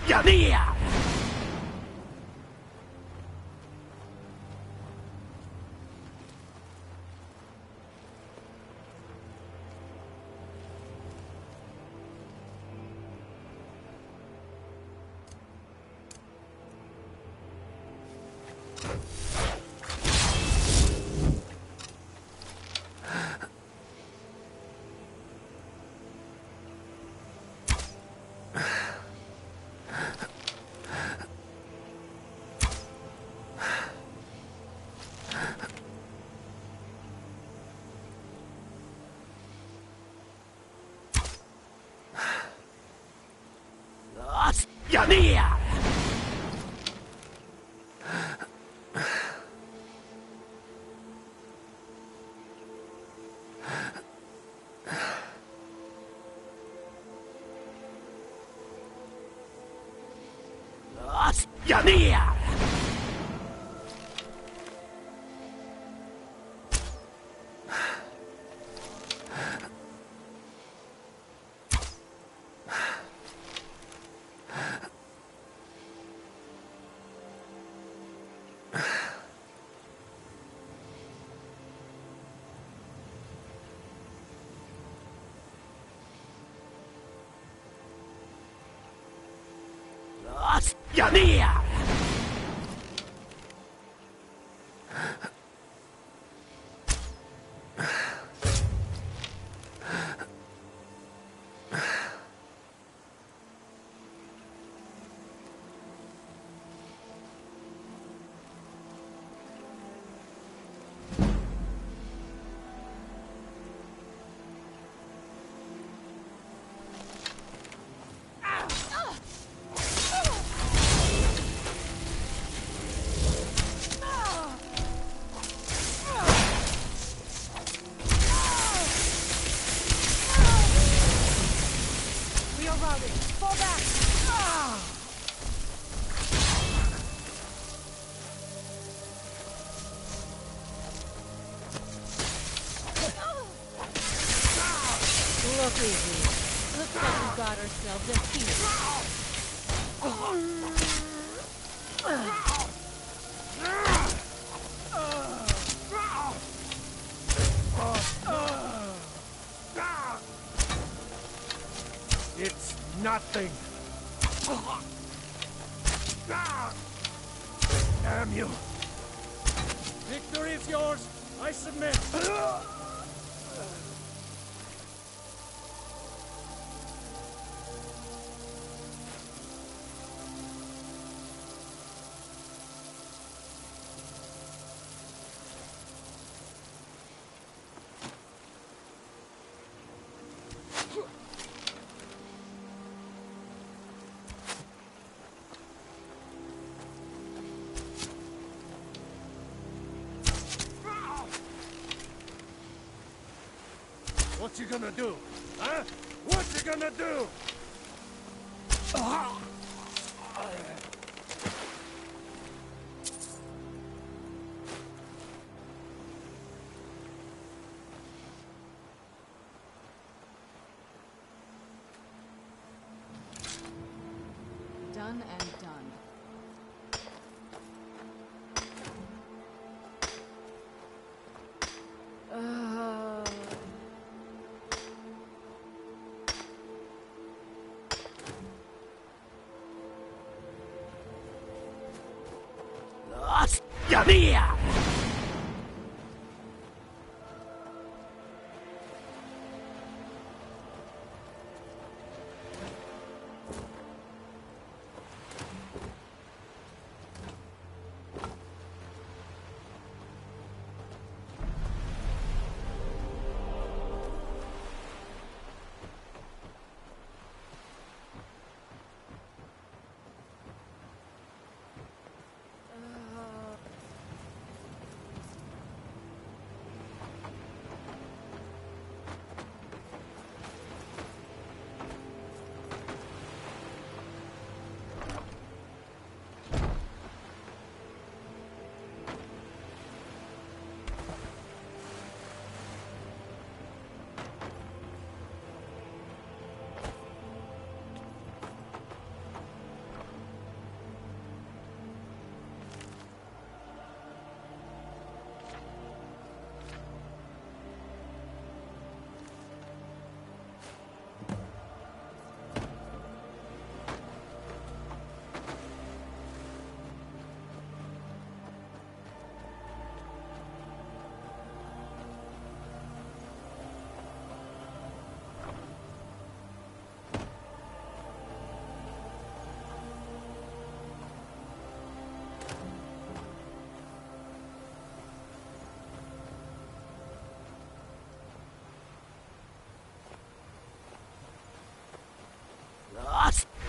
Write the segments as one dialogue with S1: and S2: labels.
S1: via! Via! Via! Via!
S2: Fall back!
S3: Look easy. Looks like we got ourselves a piece.
S4: It's nothing. Damn you. Victory is yours. I submit. What you gonna do? Huh? What you gonna do?
S3: Done and done.
S1: Via!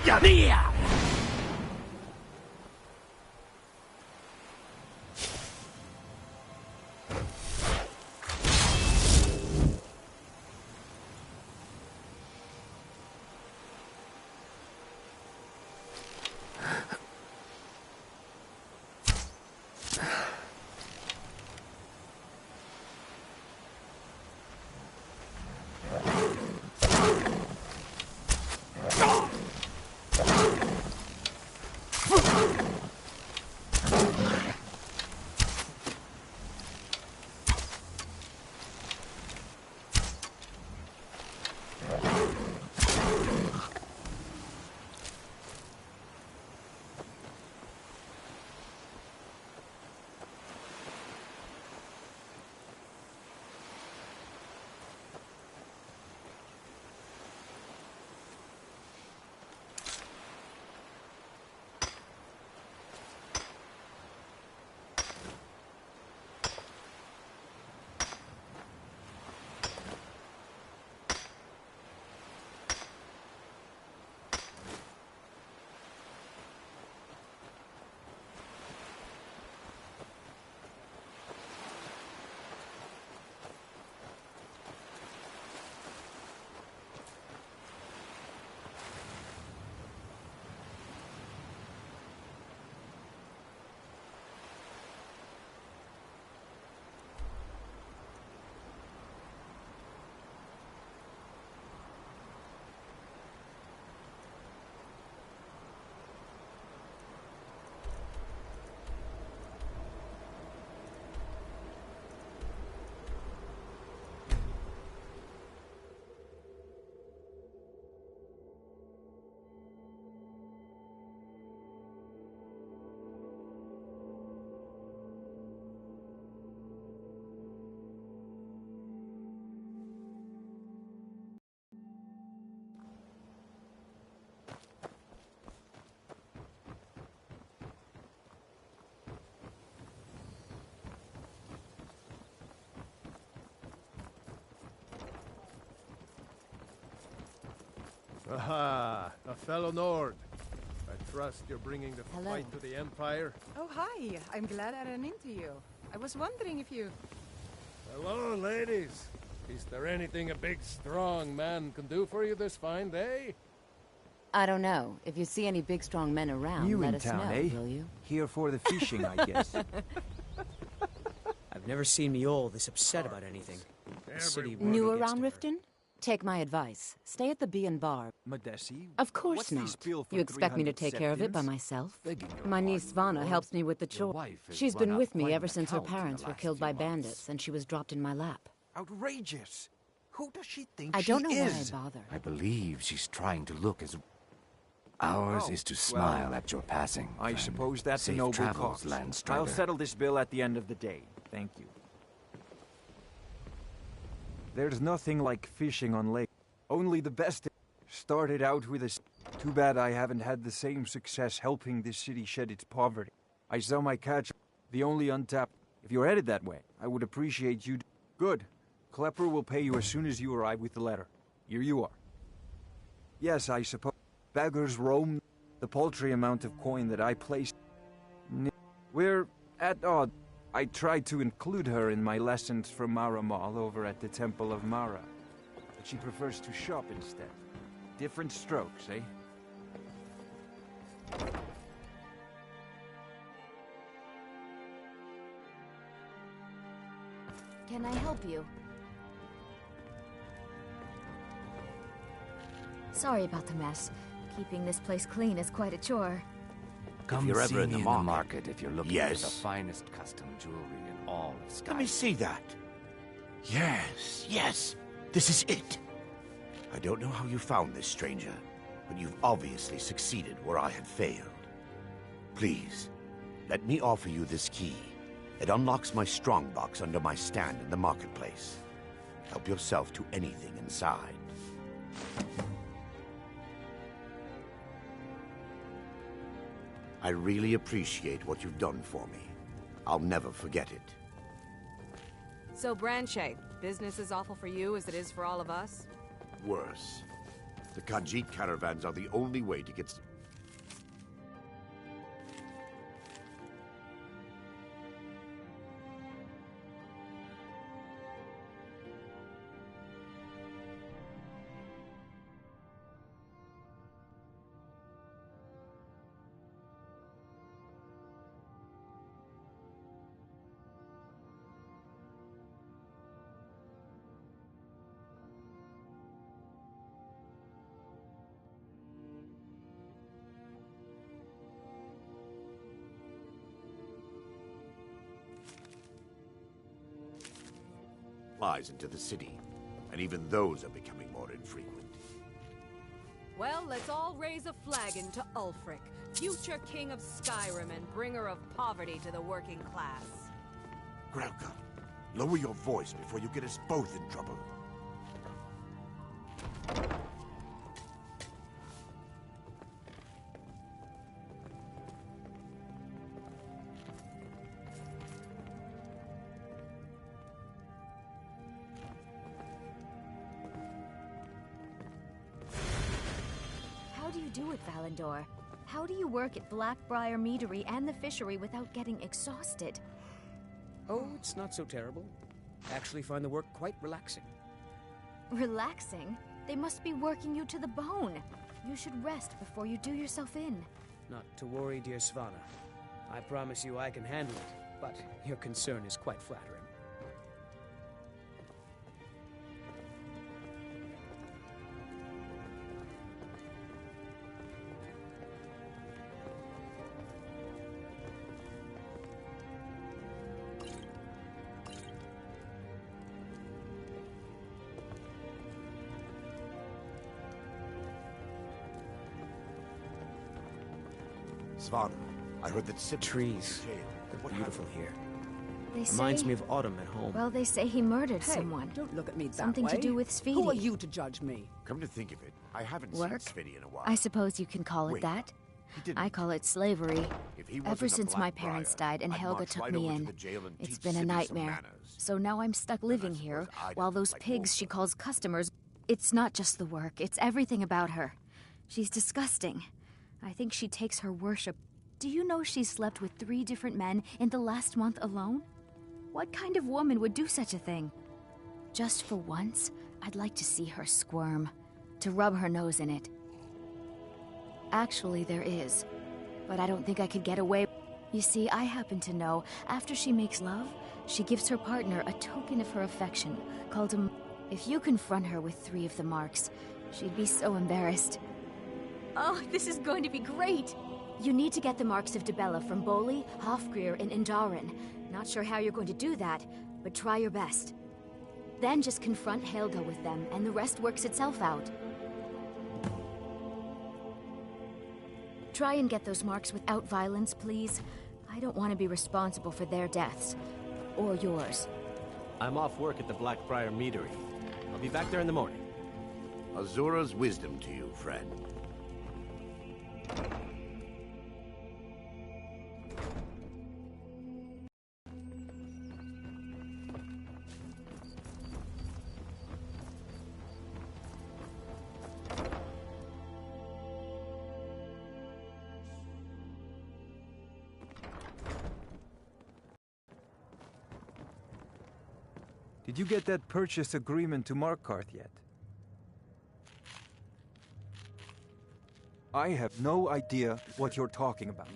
S1: Nia!
S4: Aha, a fellow Nord. I trust you're bringing the
S3: Hello.
S4: fight to the Empire.
S2: Oh, hi. I'm glad I ran into you. I was wondering if you...
S4: Hello, ladies. Is there anything a big, strong man can do for you this fine day?
S3: I don't know. If you see any big, strong men around,
S5: You
S3: let
S5: in
S3: us
S5: town,
S3: know,
S5: eh?
S3: will you?
S5: Here for the fishing, I guess.
S6: I've never seen Miol this upset about anything. The city
S4: Everyone
S3: New
S6: really gets
S3: around
S6: to her.
S3: Riften? Take my advice. Stay at the Bee and Bar.
S5: Madesi?
S3: Of course
S5: what's
S3: not.
S5: this bill for
S3: You expect me to
S5: 300
S3: take care of it by
S5: septims?
S3: myself?
S7: Begging your
S3: My niece
S7: pardon,
S3: Svana
S7: Lord.
S3: helps me with the
S7: Your
S3: chore.
S7: wife has
S3: She's
S7: run
S3: been
S7: up
S3: with
S7: quite
S3: me
S7: an
S3: ever since her
S7: account in the
S3: parents were
S7: last
S3: killed
S7: few
S3: by
S7: months.
S3: bandits, and she was dropped in my lap.
S5: Outrageous! Who does she think
S3: I
S5: she
S3: don't know
S5: is?
S3: why I bother.
S7: I believe she's trying to look as... Ours
S5: Oh,
S7: is to smile
S5: well,
S7: at your passing,
S5: I
S7: friend.
S5: suppose that's
S7: Safe
S5: a noble
S7: travels,
S5: cause.
S7: Landstrider.
S5: I'll settle this bill at the end of the day. Thank you. There's nothing like fishing on lake. Only the best. Started out with a... Too bad I haven't had the same success helping this city shed its poverty. I sell my catch, the only untapped. If you're headed that way, I would appreciate you... Good. Klepper will pay you as soon as you arrive with the letter. Here you are. Yes, I suppose. Beggars roam. The paltry amount of coin that I placed... We're at odds. I tried to include her in my lessons from Mara Mall over at the Temple of Mara. But she prefers to shop instead. Different strokes, eh?
S8: Can I help you? Sorry about the mess. Keeping this place clean is quite a chore.
S7: If you're ever in the market, if you're looking for the
S9: Yes.
S7: finest custom jewelry in all of Skyrim.
S9: Let me see that. Yes, this is it. I don't know how you found this, stranger, but you've obviously succeeded where I had failed. Please, let me offer you this key. It unlocks my strongbox under my stand in the marketplace. Help yourself to anything inside. I really appreciate what you've done for me. I'll never forget it.
S2: So, Branche, business is awful for you as it is for all of us?
S9: Worse. The Khajiit caravans are the only way to get... supplies into the city, and even those are becoming more infrequent.
S10: Well, let's all raise a flagon to Ulfric, future king of Skyrim and bringer of poverty to the working class.
S9: Grelka, lower your voice before you get us both in trouble.
S8: How do you do it, Valandor? How do you work at Blackbriar Meadery and the fishery without getting exhausted?
S6: Oh, it's not so terrible. I actually find the work quite relaxing.
S8: Relaxing? They must be working you to the bone. You should rest before you do yourself in.
S6: Not to worry, dear Svanna. I promise you I can handle it, but your concern is quite flattering.
S9: Svanna, I heard that Sip
S6: Trees.
S9: jail.
S6: They're beautiful here.
S8: They say...
S6: Reminds me of autumn at home.
S8: Well, they say he murdered
S2: Hey,
S8: someone.
S2: don't look at me that
S8: Something
S2: way.
S8: to do with Svidey.
S2: Who are you to judge me?
S9: Come to think of it, I haven't
S8: Work?
S9: seen Svidey in a while.
S8: I suppose you can call it
S9: Wait,
S8: that.
S9: he didn't.
S8: I call it slavery.
S9: If he
S8: Ever
S9: wasn't a
S8: since my
S9: Blackbriar,
S8: parents died and
S9: I'd
S8: Helga
S9: march
S8: took
S9: right
S8: me
S9: over to
S8: in,
S9: the jail and
S8: it's
S9: teach
S8: been a
S9: Sibby some
S8: nightmare.
S9: manners.
S8: So now I'm stuck living here,
S9: suppose I'd
S8: while those
S9: like
S8: pigs
S9: both
S8: she
S9: of
S8: calls customers... It's not just the work, it's everything about her. She's disgusting. I think she takes her worship. Do you know she's slept with 3 different men in the last month alone? What kind of woman would do such a thing? Just for once, I'd like to see her squirm, to rub her nose in it. Actually, there is, but I don't think I could get away. You see, I happen to know, after she makes love, she gives her partner a token of her affection, called a... If you confront her with 3 of the marks, she'd be so embarrassed. Oh, this is going to be great! You need to get the marks of Dibella from Boli, Hofgrir, and Indaren. Not sure how you're going to do that, but try your best. Then just confront Helga with them, and the rest works itself out. Try and get those marks without violence, please. I don't want to be responsible for their deaths. Or yours.
S11: I'm off work at the Blackbriar Meadery. I'll be back there in the morning.
S9: Azura's wisdom to you, friend.
S5: Did you get that purchase agreement to Markarth yet? I have no idea what you're talking about.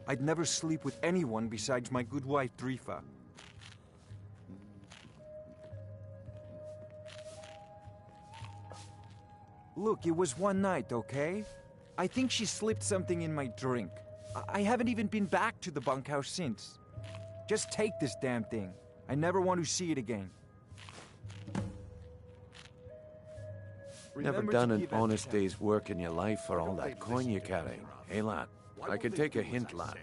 S5: I'd never sleep with anyone besides my good wife, Drifa. Look, it was one night, okay? I think she slipped something in my drink. I haven't even been back to the bunkhouse since. Just take this damn thing. I never want to see it again.
S7: Never done an honest day's work in your life for all that coin you carry. Hey, lad. I can take a hint, lad.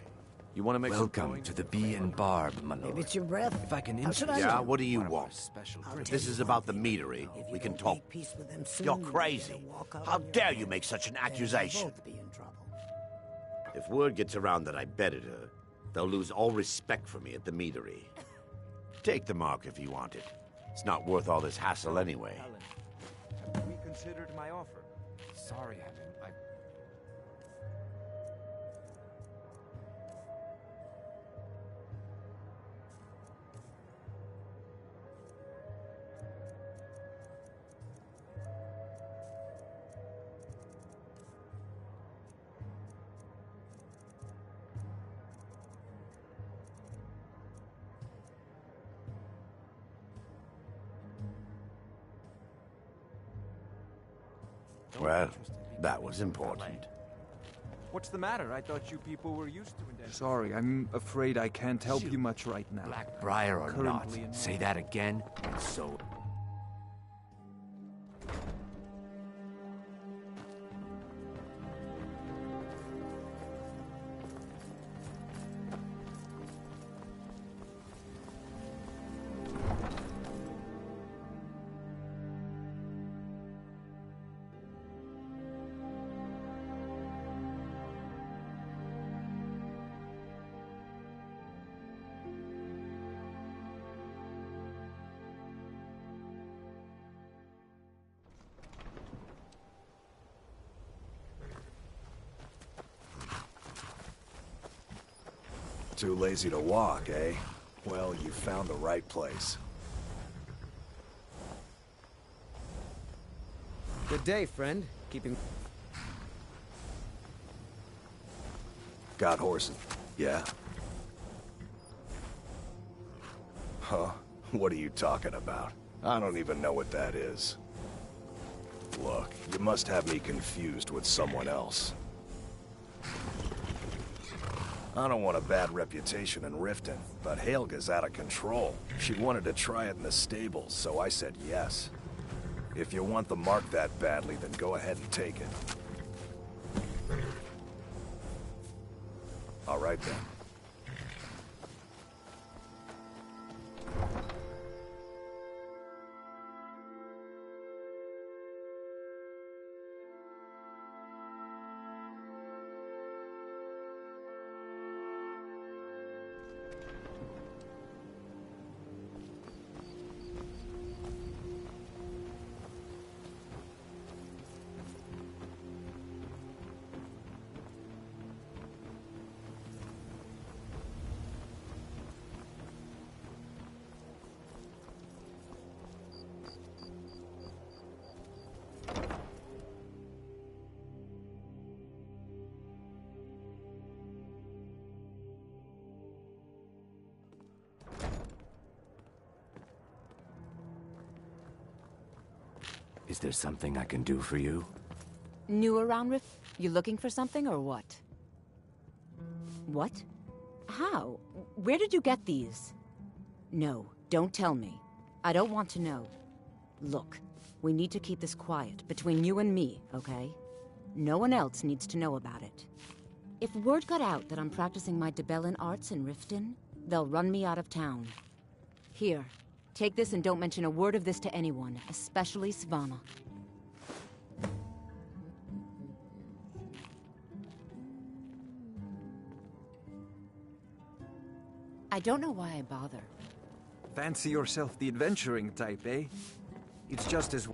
S7: You want to make
S12: Welcome to the Bee and Barb, my lord.
S13: Maybe it's your breath.
S12: If I can
S13: should
S12: interest
S13: I
S9: Yeah,
S13: know?
S9: what do you
S12: one of our
S9: want?
S12: special
S13: I'll
S12: drinks.
S9: This is about the meadery.
S13: If you
S9: We can
S13: don't
S9: talk.
S13: make peace with them soon,
S9: You're
S13: you'll
S9: crazy.
S13: walk out
S9: How
S13: on your
S9: dare
S13: own.
S9: you make such an
S13: Then we'll
S9: accusation?
S13: both be in trouble.
S9: If word gets around that I betted her, they'll lose all respect for me at the meadery. Take the mark if you want it. It's not worth all this hassle anyway.
S5: Have you reconsidered my offer?
S12: sorry, I...
S9: Well, that was important.
S5: What's the matter? I thought you people were used to it. Sorry, I'm afraid I can't help you much right now.
S12: Blackbriar or not,
S5: Currently in-
S12: say that again, and so...
S13: Too lazy to walk, eh? Well, you found the right place.
S6: Good day, friend. Keeping...
S13: Got horses. Yeah? Huh? What are you talking about? I don't even know what that is. Look, you must have me confused with someone else. I don't want a bad reputation in Riften, but Helga's out of control. She wanted to try it in the stables, so I said yes. If you want the mark that badly, then go ahead and take it. All right then.
S12: Is there something I can do for you?
S10: New around Rift? You looking for something or what? What? How? Where did you get these? No, don't tell me. I don't want to know. Look, we need to keep this quiet, between you and me, okay? No one else needs to know about it. If word got out that I'm practicing my Debellan arts in Riften, they'll run me out of town. Here, take this and don't mention a word of this to anyone, especially Svanna. I don't know why I bother.
S5: Fancy yourself the adventuring type, eh? It's just as...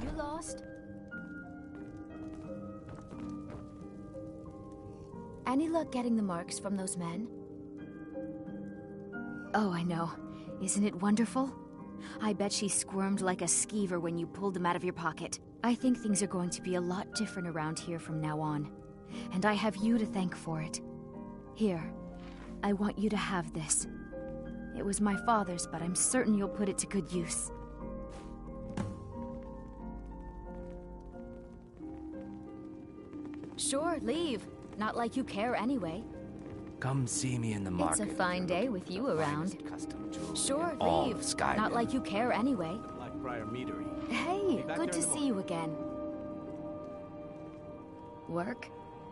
S8: You lost? Any luck getting the marks from those men? Oh, I know. Isn't it wonderful? I bet she squirmed like a skeever when you pulled them out of your pocket. I think things are going to be a lot different around here from now on. And I have you to thank for it. Here, I want you to have this. It was my father's, but I'm certain you'll put it to good use. Sure, leave. Not like you care anyway.
S12: Come see me in the market.
S8: It's a fine day with you around. Sure,
S12: all
S8: leave.
S12: of Skyrim.
S8: Not like you care anyway.
S11: Blackbriar Meadery.
S8: Hey, good to see you again. Work?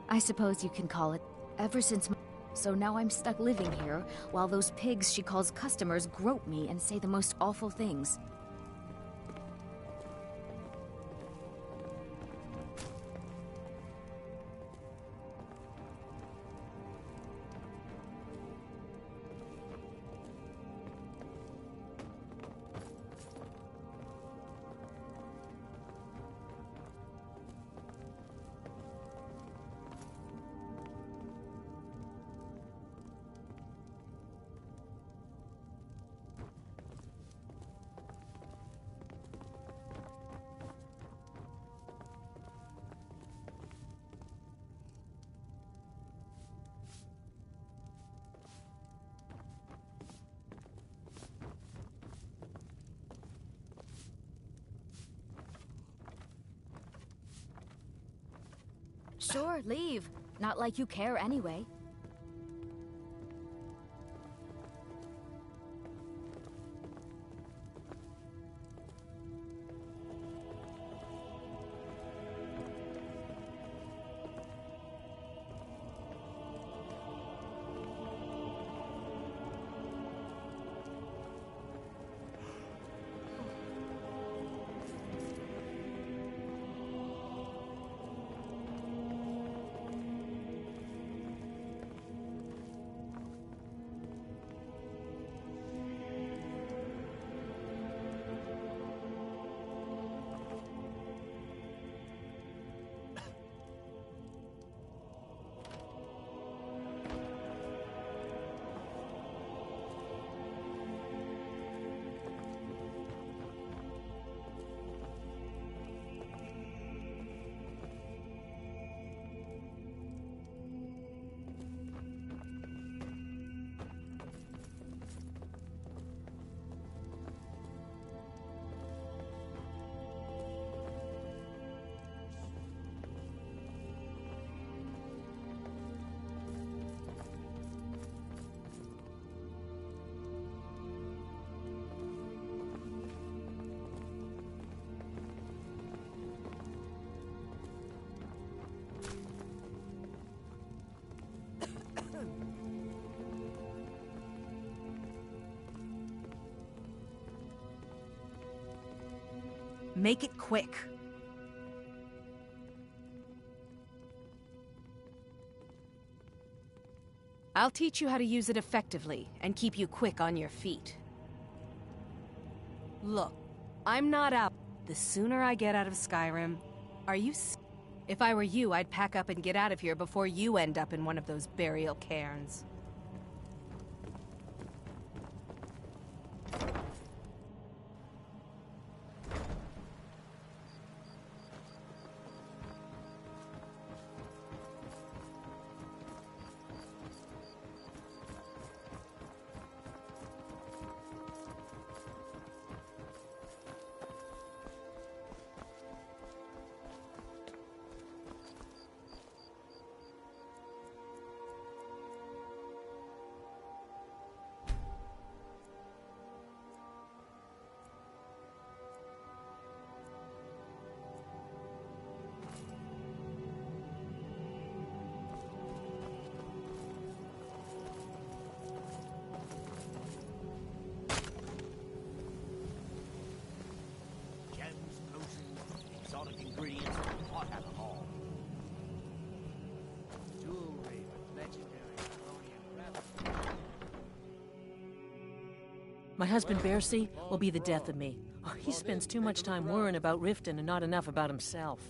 S8: I suppose you can call it. Ever since so now I'm stuck living here, while those pigs she calls customers grope me and say the most awful things. Sure, leave. Not like you care anyway.
S14: Make it quick. I'll teach you how to use it effectively and keep you quick on your feet. Look, I'm not out. The sooner I get out of Skyrim, if I were you, I'd pack up and get out of here before you end up in one of those burial cairns.
S1: Ingredients hot at all.
S12: Jewelry with legendary Argonian craftsmanship.
S3: My husband Bercy will be the death of me. Oh, he spends too much time worrying about Riften and not enough about himself.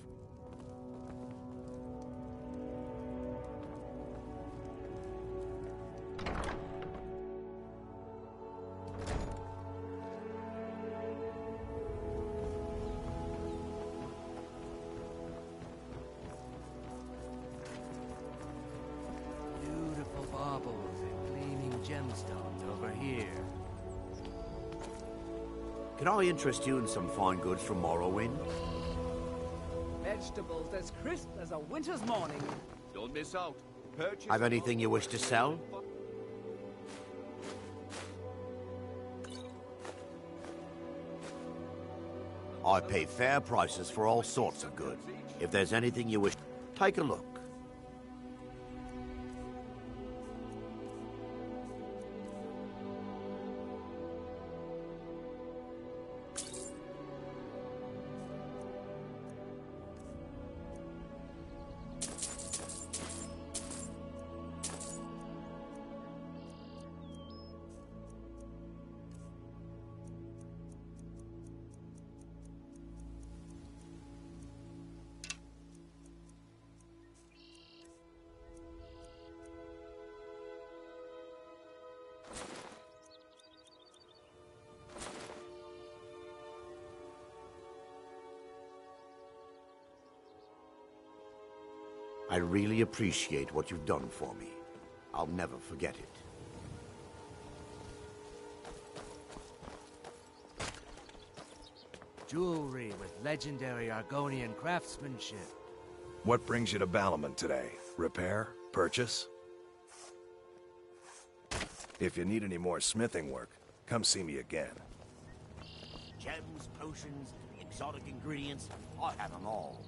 S12: Beautiful baubles and gleaming gemstones over here.
S9: Can I interest you in some fine goods from Morrowind?
S15: Vegetables as crisp as a winter's morning.
S16: Don't miss out. Purchase
S9: Have anything you wish to sell? I pay fair prices for all sorts of goods. If there's anything you wish, take a look. I really appreciate what you've done for me. I'll never forget it.
S12: Jewelry with legendary Argonian craftsmanship.
S13: What brings you to Balamon today? Repair? Purchase? If you need any more smithing work, come see me again.
S1: Gems, potions, exotic ingredients, I have them all.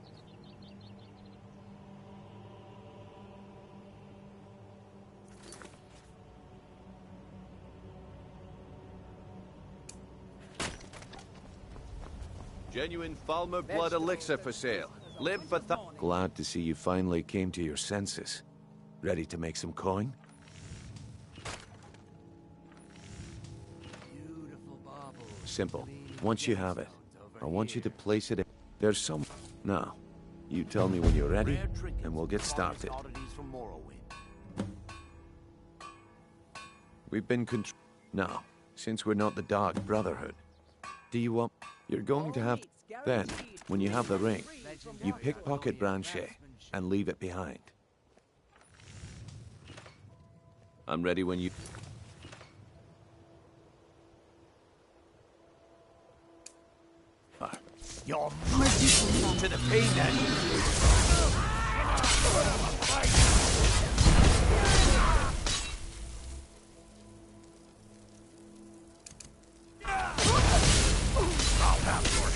S16: Genuine Falmer blood elixir for sale. Live for
S7: Glad to see you finally came to your senses. Ready to make some coin? Simple. Once you have it, I want you to place it in... There's some... Now, you tell me when you're ready, and we'll get started. We've been Now, since we're not the Dark Brotherhood, do you want... You're going to have... Then, when you have the ring, you pickpocket Branchet and leave it behind. I'm ready when you...
S1: You're merciful to the pain that I'll have your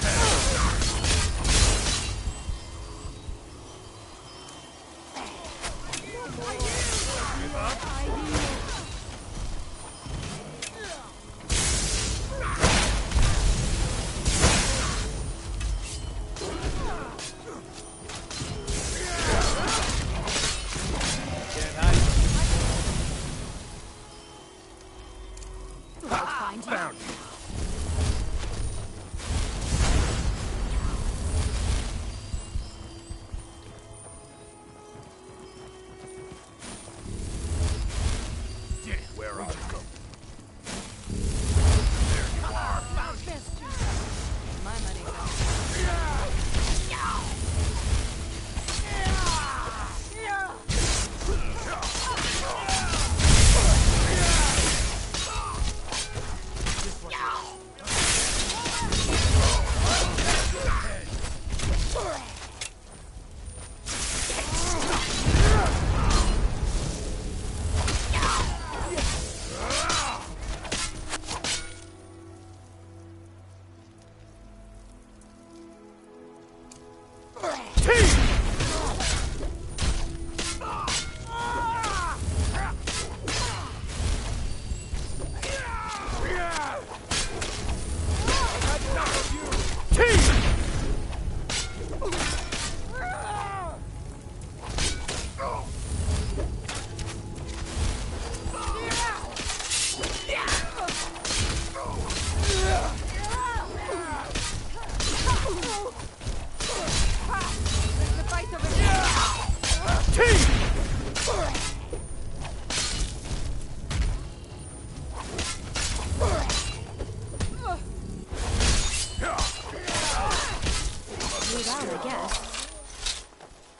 S8: Found you.
S1: Where are you?
S14: There you are. Found my money.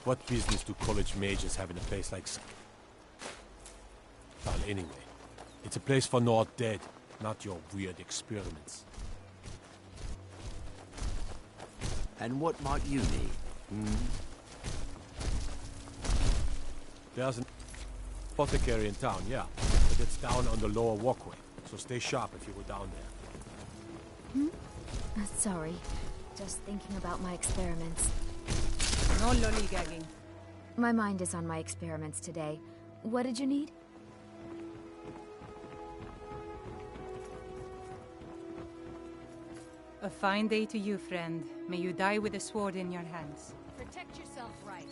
S11: What business do college majors have in a place like Well, anyway, it's a place for not dead, not your weird experiments.
S1: And what might you need?
S11: There's an apothecary in town, yeah, but it's down on the lower walkway, so stay sharp if you go down there.
S8: Sorry. Just thinking about my experiments.
S2: No lollygagging.
S8: My mind is on my experiments today. What did you need?
S2: A fine day to you, friend. May you die with a sword in your hands.
S14: Protect yourself right.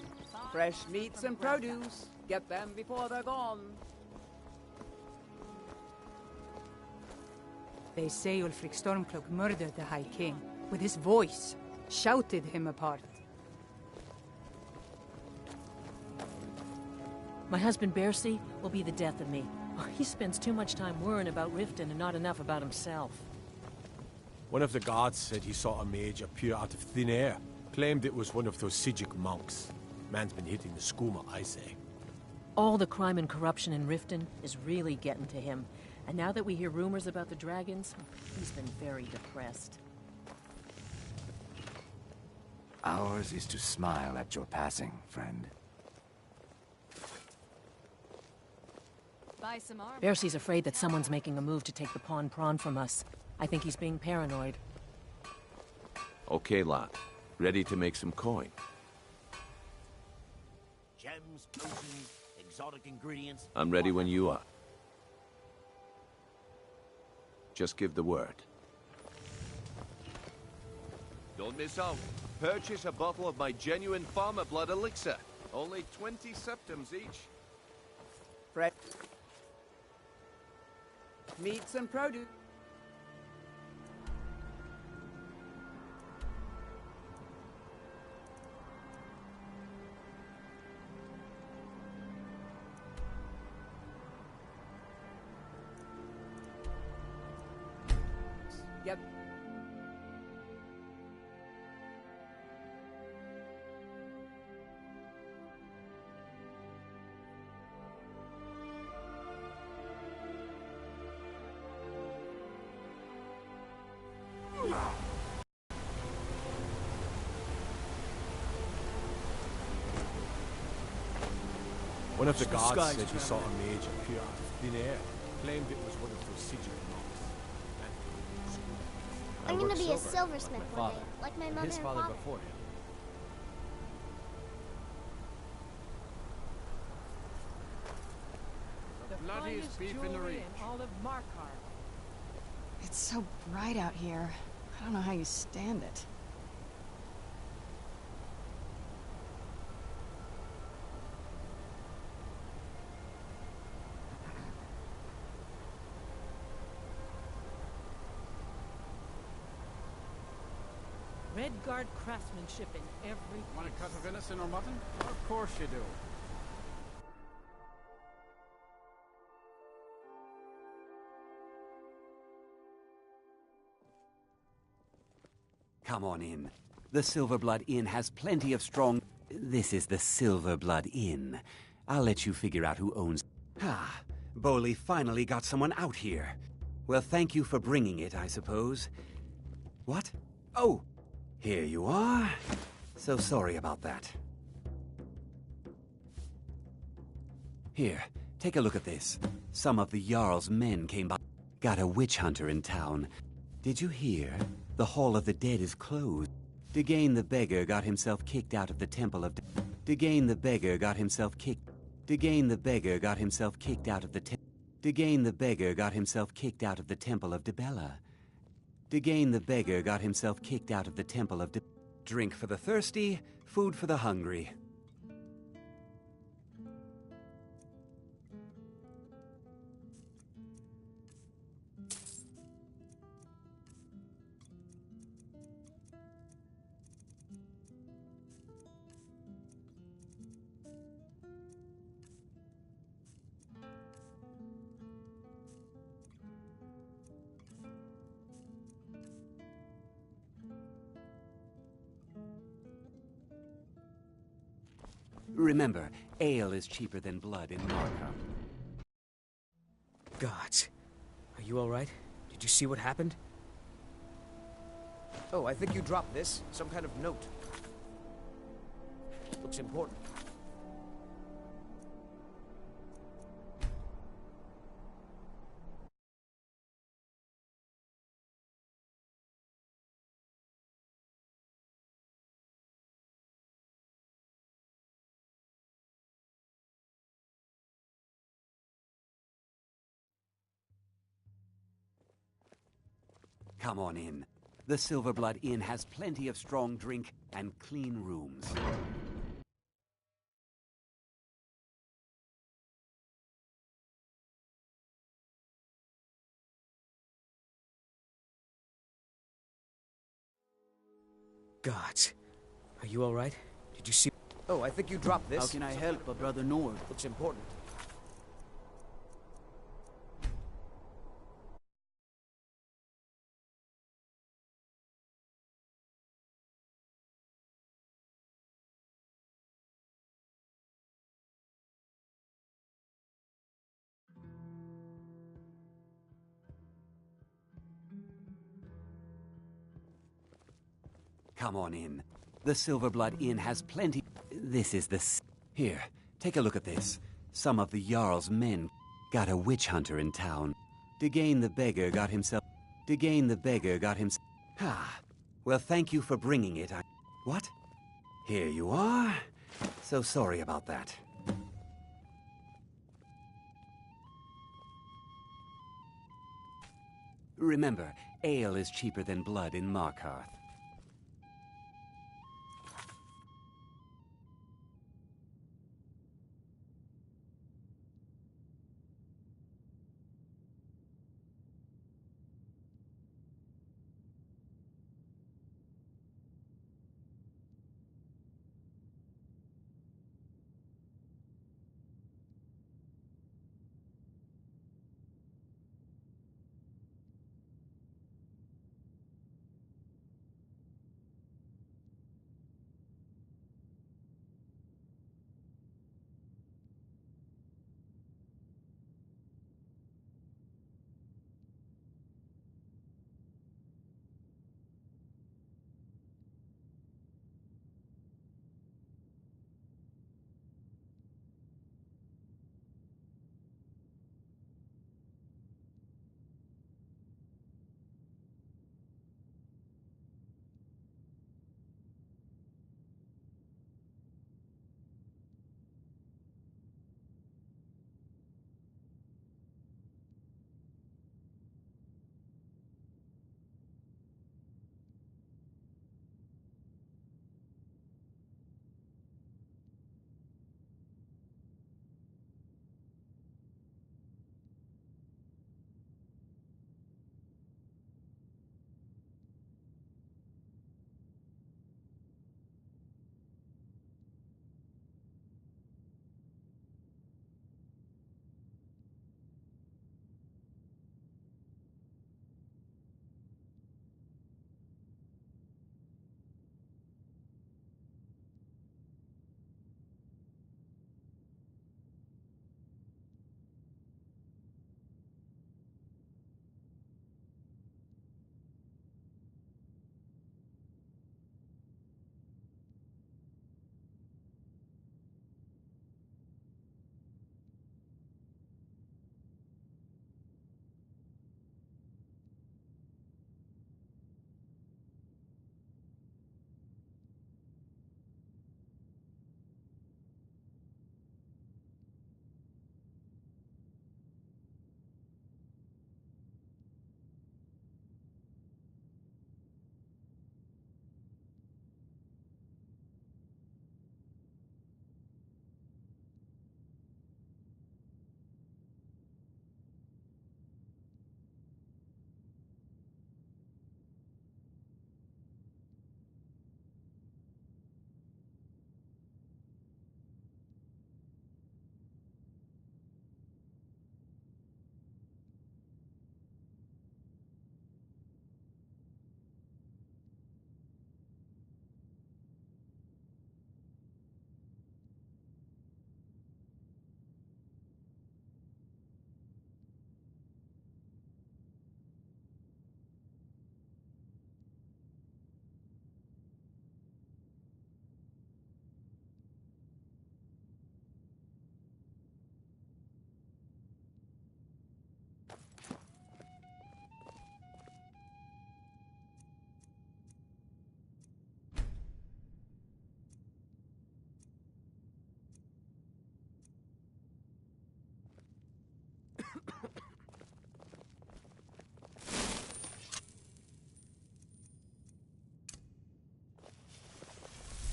S15: Fresh meats and produce. Get them before they're gone.
S2: They say Ulfric Stormcloak murdered the High King. With his voice. Shouted him apart.
S3: My husband Bercy will be the death of me. Oh, he spends too much time worrying about Riften and not enough about himself.
S11: One of the guards said he saw a mage appear out of thin air. Claimed it was one of those Sijic monks. Man's been hitting the skooma, I say.
S3: All the crime and corruption in Riften is really getting to him. And now that we hear rumors about the dragons, he's been very depressed.
S12: Ours is to smile at your passing, friend.
S14: Buy some armor.
S3: Bercy's afraid that someone's making a move to take the pawn prawn from us. I think he's being paranoid.
S7: Okay, lad. Ready to make some coin.
S1: Gems, potions, exotic ingredients.
S7: I'm ready when you are. Just give the word.
S16: Don't miss out. Purchase a bottle of my genuine farmer blood elixir. Only 20 septims each.
S15: Fresh meats and produce. Yep.
S11: One of the
S6: The
S11: guards
S6: skies
S11: said he saw a
S6: traveling.
S11: mage appear out of thin air. Claimed it was one of those Sijic monks.
S17: I'm gonna be a silversmith one day, like my mother
S12: His
S17: and
S12: father
S17: father.
S12: before him.
S4: Bloodiest beef in the reach.
S14: All of Markarth.
S18: It's so bright out here. I don't know how you stand it.
S3: Redguard craftsmanship in every...
S4: Want a cut of venison or mutton? Of course you do.
S12: Come on in. The Silverblood Inn has plenty of strong... This is the Silverblood Inn. I'll let you figure out who owns... Ah, Boley finally got someone out here. Well, thank you for bringing it, I suppose. What? Oh, here you are. So sorry about that. Here, take a look at this. Some of the Jarl's men came by. Got a witch hunter in town. Did you hear? The Hall of the Dead is closed. Degain the beggar got himself kicked out of the Temple of... Degain the beggar got himself kicked... Degain the beggar got himself kicked out of the... Degain the beggar got himself kicked out of the Temple of Dibella. Degain the beggar got himself kicked out of the Temple of... Drink for the thirsty, food for the hungry. Remember, ale is cheaper than blood in Markham.
S6: Gods. Are you alright? Did you see what happened? Oh, I think you dropped this. Some kind of note. Looks important.
S12: Come on in. The Silverblood Inn has plenty of strong drink and clean rooms.
S6: Gods. Are you alright? Did you see... Oh, I think you dropped this.
S15: How can I help, Brother Nord?
S6: Looks important.
S12: Come on in. The Silverblood Inn has plenty. This is Here, take a look at this. Some of the Jarl's men got a witch hunter in town. Degane the beggar got himself. Ah, well, thank you for bringing it. What? Here you are. So sorry about that. Remember, ale is cheaper than blood in Markarth.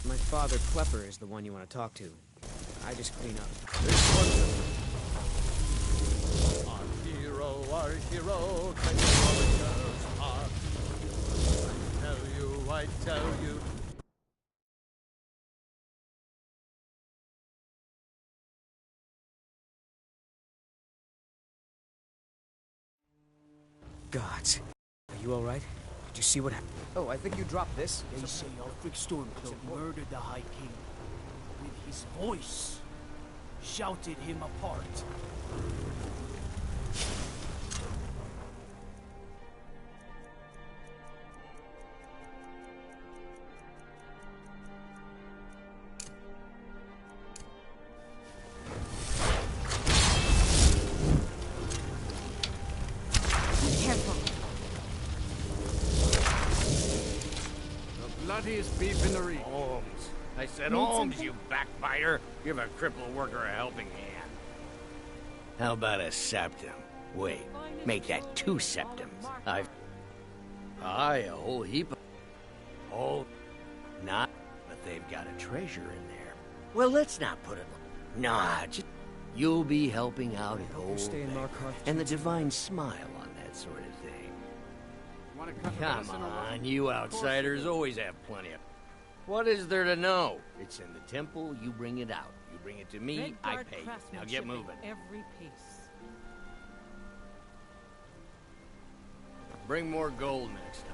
S6: My father, Klepper, is the one you want to talk to. I just clean up.
S4: Our hero, take heart. I tell you.
S6: Gods. Are you alright? Did you see what happened?
S15: Oh, I think you dropped this.
S1: They say Ulfric Stormcloak murdered the High King. With his voice, shouted him apart.
S4: Nuttiest beef in the region.
S19: Holmes. I said
S8: Need
S19: Holmes,
S8: something?
S19: you backbiter. Give a crippled worker a helping hand. How about a septum? Wait, make that 2 septums. Aye, a whole heap of... Oh, not... But they've got a treasure in there. Well, let's not put it... Nah, just... You'll be helping out an old beggar, and the divine smile on that sort of thing. Come on, you outsiders always have plenty of... What is there to know? It's in the temple, you bring it out. You bring it to me, I pay you. Now get moving.
S3: Every piece.
S19: Bring more gold next time.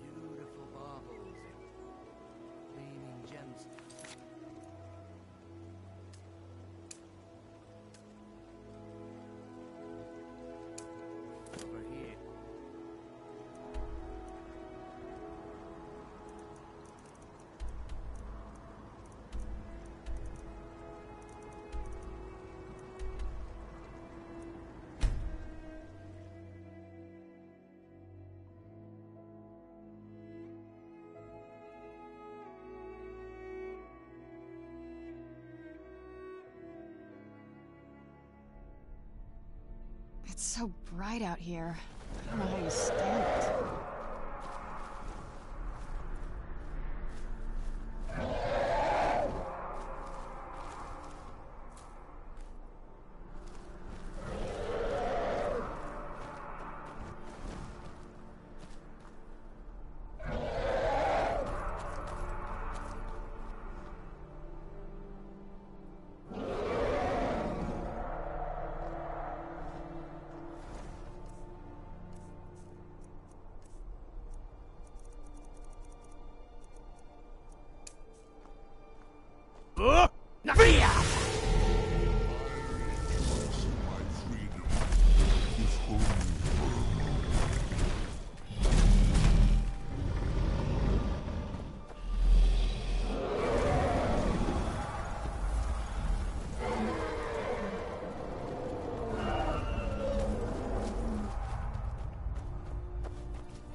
S1: Beautiful baubles. Gleaming gems. Over here.
S18: It's so bright out here. I don't know how you stand it.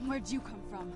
S18: Where'd you come from?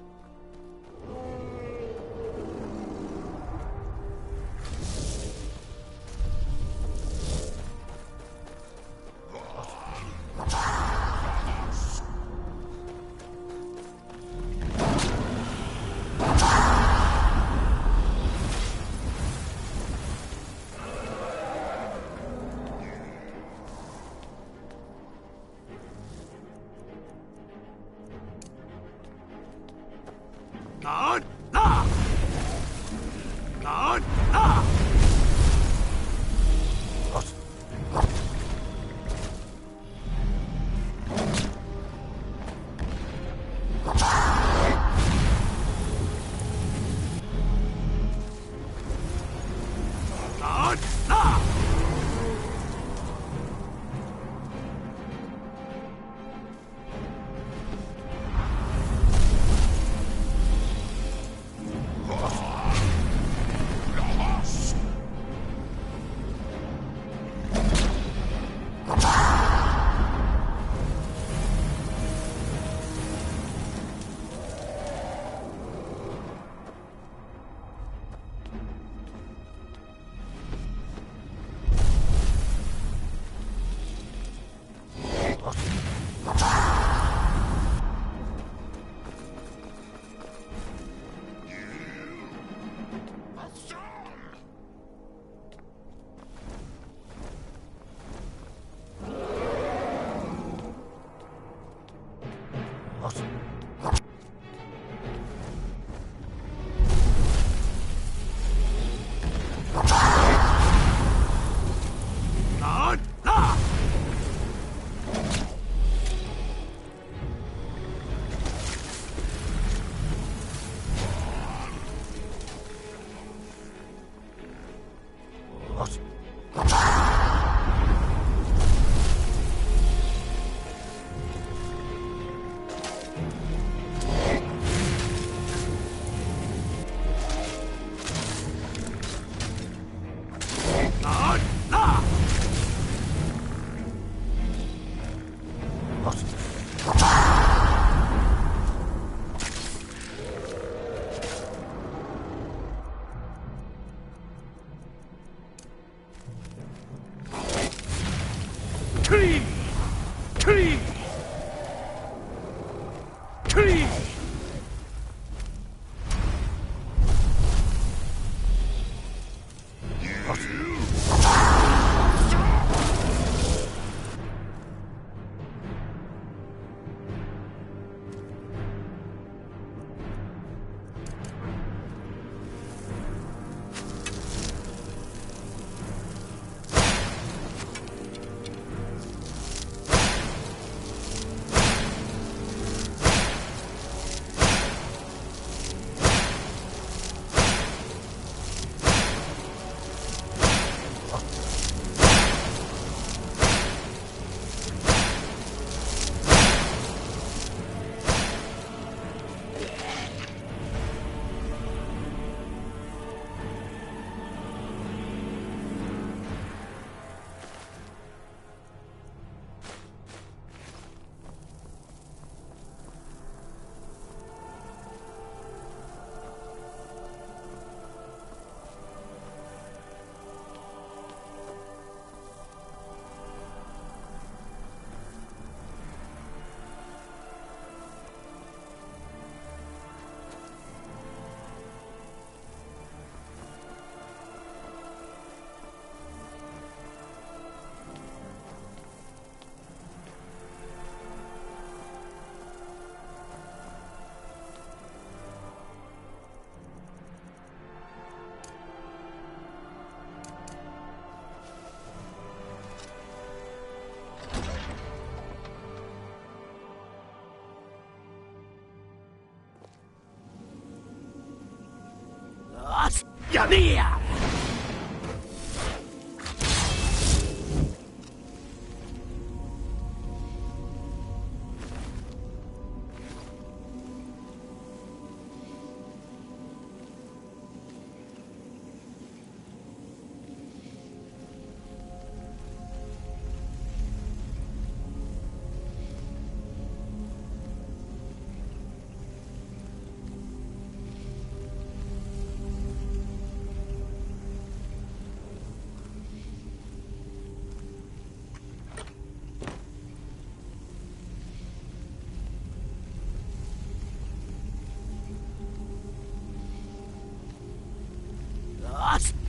S19: Yamia!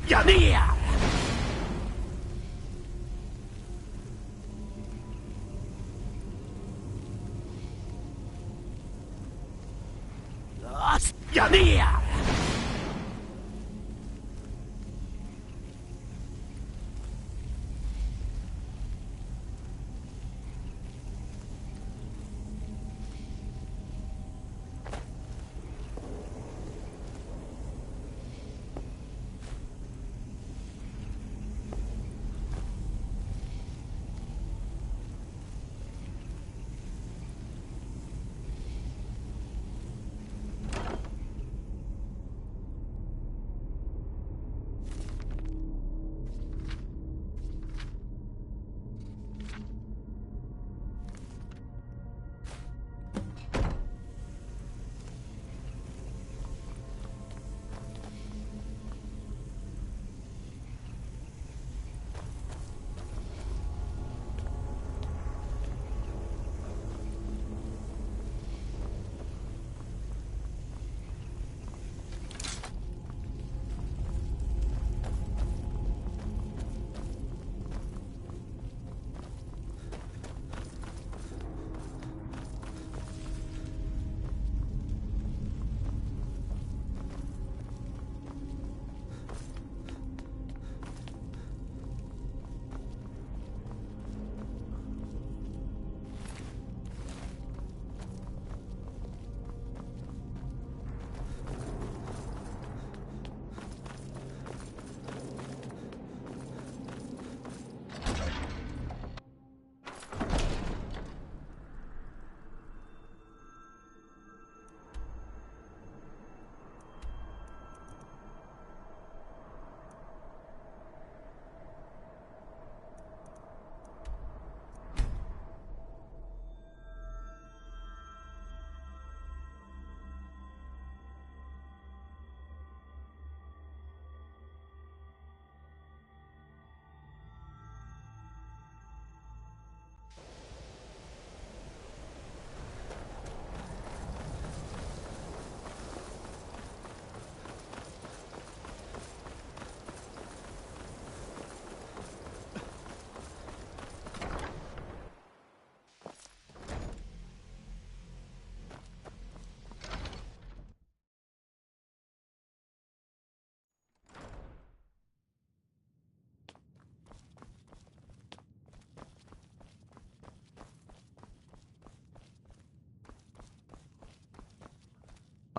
S19: Yamia! Yamia!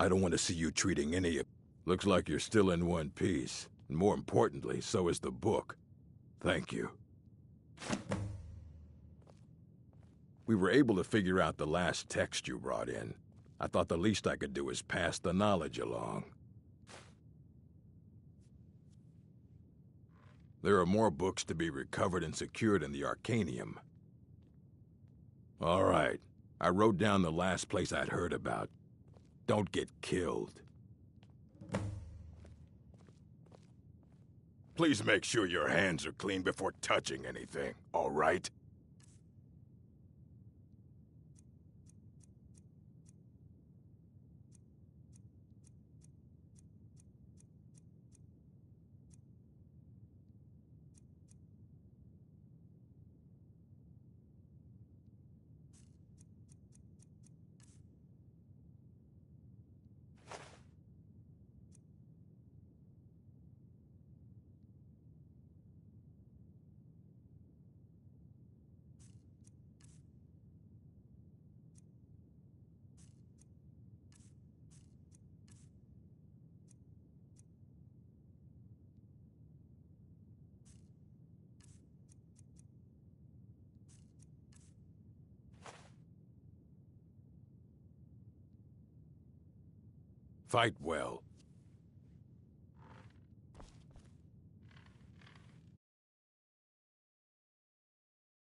S20: I don't want to see you treating any of... Looks like you're still in one piece. And more importantly, so is the book. Thank you. We were able to figure out the last text you brought in. I thought the least I could do is pass the knowledge along. There are more books to be recovered and secured in the Arcanium. All right. I wrote down the last place I'd heard about. Don't get killed. Please make sure your hands are clean before touching anything, all right? Fight well.